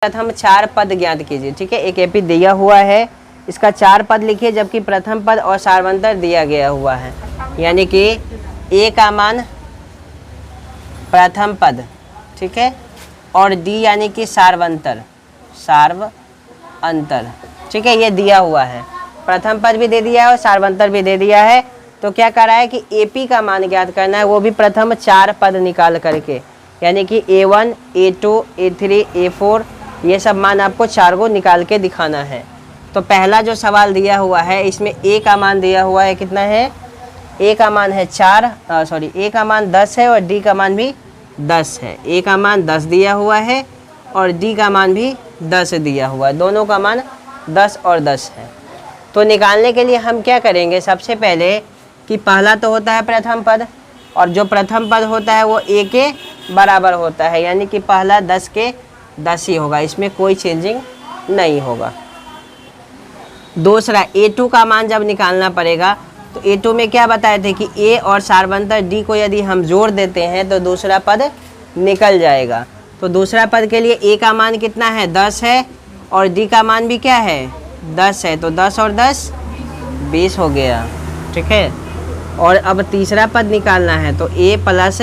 प्रथम 4 पद ज्ञात कीजिए। ठीक है, एक एपी दिया हुआ है, इसका 4 पद लिखिए, जबकि प्रथम पद और सार्वंतर दिया गया हुआ है। यानी कि ए का मान प्रथम पद, ठीक है, और डी यानी कि सार्वंतर, ठीक है, ये दिया हुआ है। प्रथम पद भी दे दिया है और सार्वंतर भी दे दिया है। तो क्या कर रहा है कि एपी का मान ज्ञात करना है, वो भी प्रथम 4 पद निकाल करके, यानी कि A1, A2, A3, A4, ये सब मान आपको 4 को निकाल के दिखाना है। तो पहला जो सवाल दिया हुआ है इसमें ए का मान दिया हुआ है, कितना है, ए का मान है 4, ए का मान 10 है और डी का मान भी 10 है। ए का मान 10 दिया हुआ है और डी का मान भी 10 दिया हुआ है, दोनों का मान 10 और 10 है। तो निकालने के लिए हम क्या करेंगे, सबसे पहले कि पहला तो होता है प्रथम पद, और जो प्रथम पद होता है वो ए के बराबर होता है, यानी कि पहला 10 के 10 ही होगा, इसमें कोई चेंजिंग नहीं होगा। दूसरा A2 का मान जब निकालना पड़ेगा, तो A2 में क्या बताए थे कि ए और सार्वंतर डी को यदि हम जोड़ देते हैं तो दूसरा पद निकल जाएगा। तो दूसरा पद के लिए ए का मान कितना है, 10 है, और डी का मान भी क्या है, 10 है। तो 10 और 10 20 हो गया। ठीक है, और अब तीसरा पद निकालना है, तो ए प्लस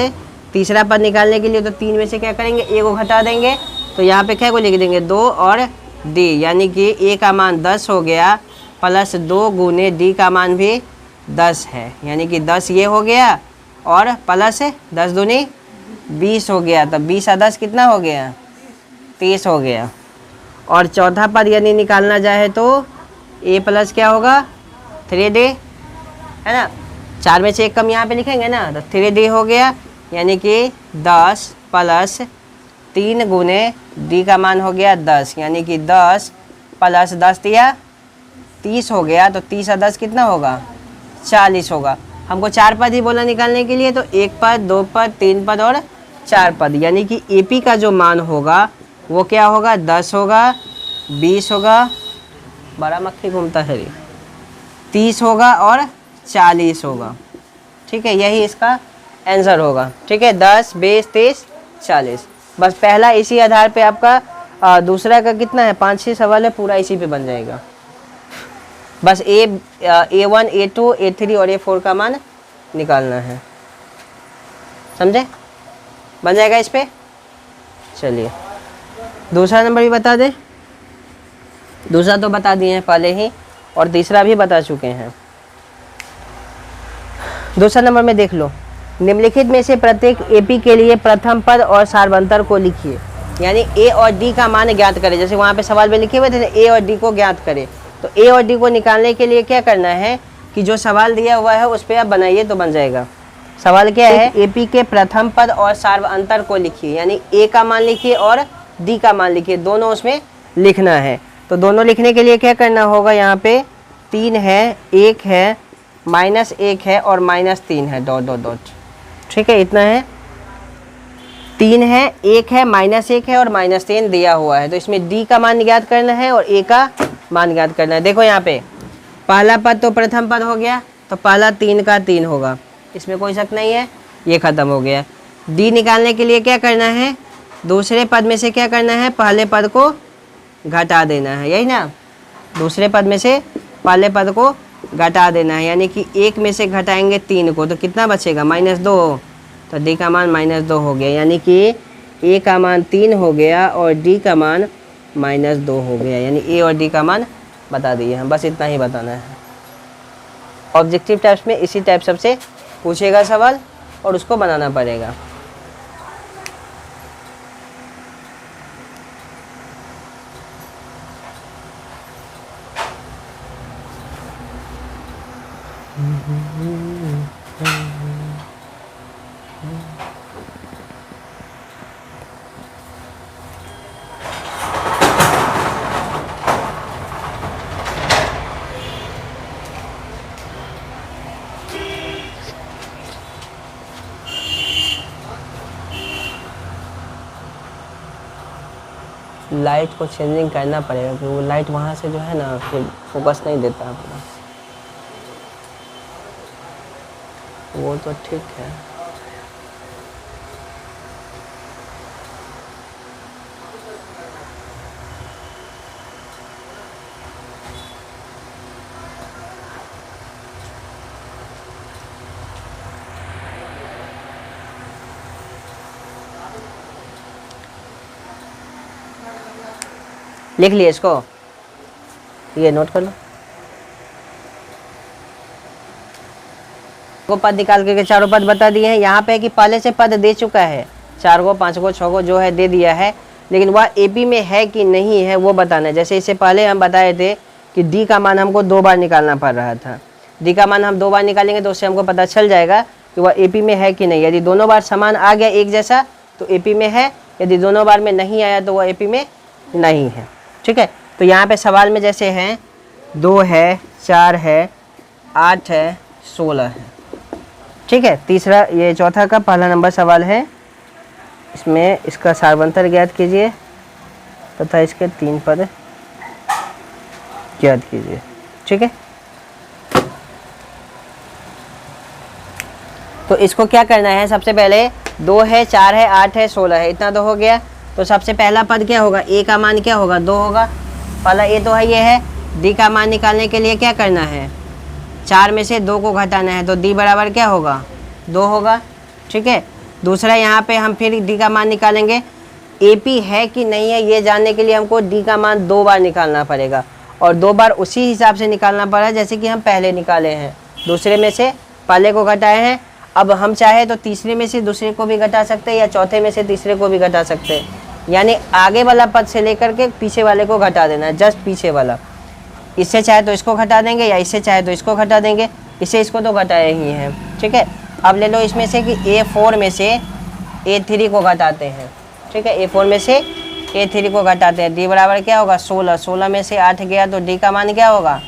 तीसरा पद निकालने के लिए तो 3 में से क्या करेंगे, ए को घटा देंगे, तो यहाँ पे क्या को लिख देंगे 2 और डी, यानी कि ए का मान 10 हो गया प्लस 2 गुने डी का मान भी 10 है, यानी कि 10 ये हो गया और प्लस 10 दूनी 20 हो गया। तब 20 और 10 कितना हो गया, 30 हो गया। और चौथा पद यदि निकालना चाहे तो ए प्लस क्या होगा 3D, है ना, 4 में से एक कम यहाँ पे लिखेंगे ना, तो 3D हो गया, यानी कि 10 प्लस 3 गुने डी का मान हो गया 10, यानी कि 10 प्लस 10 दिया 30 हो गया। तो 30 और 10 कितना होगा, 40 होगा। हमको 4 पद ही बोला निकालने के लिए, तो 1 पद, 2 पद, 3 पद और 4 पद, यानी कि एपी का जो मान होगा वो क्या होगा, 10 होगा, 20 होगा, बड़ा मक्खी घूमता है, 30 होगा और 40 होगा। ठीक है, यही इसका आंसर होगा। ठीक है, 10, 20, 30, 40। बस पहला इसी आधार पे आपका दूसरा का कितना है, 5-6 सवाल है, पूरा इसी पे बन जाएगा। बस A1, A2, A3 और A4 का मान निकालना है, समझे, बन जाएगा इस पे। चलिए दूसरा नंबर भी बता दें। दूसरा तो बता दिए हैं पहले ही, और तीसरा भी बता चुके हैं। दूसरा नंबर में देख लो, निम्नलिखित में से प्रत्येक एपी के लिए प्रथम पद और सार्वंतर को लिखिए, यानी ए और डी का मान ज्ञात करें। जैसे वहाँ पे सवाल में लिखे हुए थे ए और डी को ज्ञात करें, तो ए और डी को निकालने के लिए क्या करना है कि जो सवाल दिया हुआ है उस पर आप बनाइए तो बन जाएगा। सवाल क्या है, एपी के प्रथम पद और सार्वंतर को लिखिए, यानी ए का मान लिखिए और डी का मान लिखिए, दोनों उसमें लिखना है। तो दोनों लिखने के लिए क्या करना होगा, यहाँ पे 3 है, 1 है, -1 है और -3 है, डॉट डॉट डॉट। ठीक है, इतना है, 3 है, 1 है, -1 है और -3 दिया हुआ है। तो इसमें डी का मान ज्ञात करना है और ए का मान ज्ञात करना है। देखो यहाँ पे पहला पद तो प्रथम पद हो गया, तो पहला 3 का 3 होगा, इसमें कोई शक नहीं है, ये खत्म हो गया। डी निकालने के लिए क्या करना है, दूसरे पद में से क्या करना है, पहले पद को घटा देना है, यही ना, दूसरे पद में से पहले पद को घटा देना है, यानी कि 1 में से घटाएंगे 3 को, तो कितना बचेगा, -2, तो डी का मान -2 हो गया, यानी कि ए का मान 3 हो गया और डी का मान -2 हो गया, यानी ए और डी का मान बता दिए हम। बस इतना ही बताना है। ऑब्जेक्टिव टाइप्स में इसी टाइप सबसे पूछेगा सवाल और उसको बनाना पड़ेगा। लाइट को चेंजिंग करना पड़ेगा, क्योंकि वो लाइट वहाँ से जो है ना फिर फोकस नहीं देता अपना, वो तो ठीक है। लिख लिए इसको, ये नोट कर लो। को पद निकाल के चारों पद बता दिए हैं। यहाँ पे कि पहले से पद दे चुका है, 4 गो 5 गो 6 गो जो है दे दिया है, लेकिन वह एपी में है कि नहीं है वो बताना है। जैसे इससे पहले हम बताए थे कि डी का मान हमको 2 बार निकालना पड़ रहा था। डी का मान हम 2 बार निकालेंगे तो उससे हमको पता चल जाएगा कि वह एपी में है कि नहीं। यदि दोनों बार समान आ गया एक जैसा तो एपी में है, यदि दोनों बार में नहीं आया तो वह एपी में नहीं है। ठीक है, तो यहाँ पे सवाल में जैसे हैं 2 है, 4 है, 8 है, 16 है। ठीक है, तीसरा ये चौथा का पहला नंबर सवाल है, इसमें इसका सारवंतर ज्ञात कीजिए तथा इसके 3 पद ज्ञात कीजिए। ठीक है, तो इसको क्या करना है, सबसे पहले 2 है, 4 है, 8 है, 16 है, इतना तो हो गया। तो सबसे पहला पद क्या होगा, ए का मान क्या होगा, 2 होगा। पहला ए तो है, ये है। डी का मान निकालने के लिए क्या करना है, 4 में से 2 को घटाना है, तो डी बराबर क्या होगा, 2 होगा। ठीक है, दूसरा यहाँ पे हम फिर डी का मान निकालेंगे। एपी है कि नहीं है ये जानने के लिए हमको डी का मान 2 बार निकालना पड़ेगा, और 2 बार उसी हिसाब से निकालना पड़ा जैसे कि हम पहले निकाले हैं। दूसरे में से पहले को घटाए हैं, अब हम चाहे तो तीसरे में से दूसरे को भी घटा सकते हैं, या चौथे में से तीसरे को भी घटा सकते हैं। यानी आगे वाला पद से लेकर के पीछे वाले को घटा देना है, जस्ट पीछे वाला। इससे चाहे तो इसको घटा देंगे, या इससे चाहे तो इसको घटा देंगे। इससे इसको तो घटाए ही हैं। ठीक है, अब ले लो इसमें से कि A4 में से A3 को घटाते हैं। ठीक है, A4 में से A3 को घटाते हैं। डी बराबर क्या होगा, 16। 16 में से 8 गया तो डी का मान क्या होगा,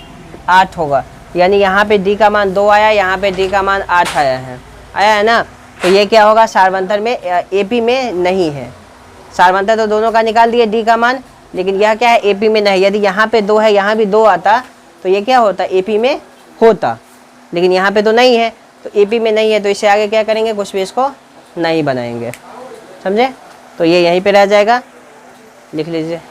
8 होगा। यानी यहाँ पे डी का मान 2 आया, यहाँ पे डी का मान 8 आया है ना। तो ये क्या होगा, सारवंतर में एपी में नहीं है। सारवंतर तो दोनों का निकाल दिए डी का मान, लेकिन यह क्या है, एपी में नहीं। यदि यहाँ पे 2 है, यहाँ भी 2 आता तो ये क्या होता, एपी में होता, लेकिन यहाँ पे तो नहीं है, तो एपी में नहीं है। तो इससे आगे क्या करेंगे, कुछ भी इसको नहीं बनाएंगे। समझे, तो ये यहीं पे रह जाएगा, लिख लीजिए।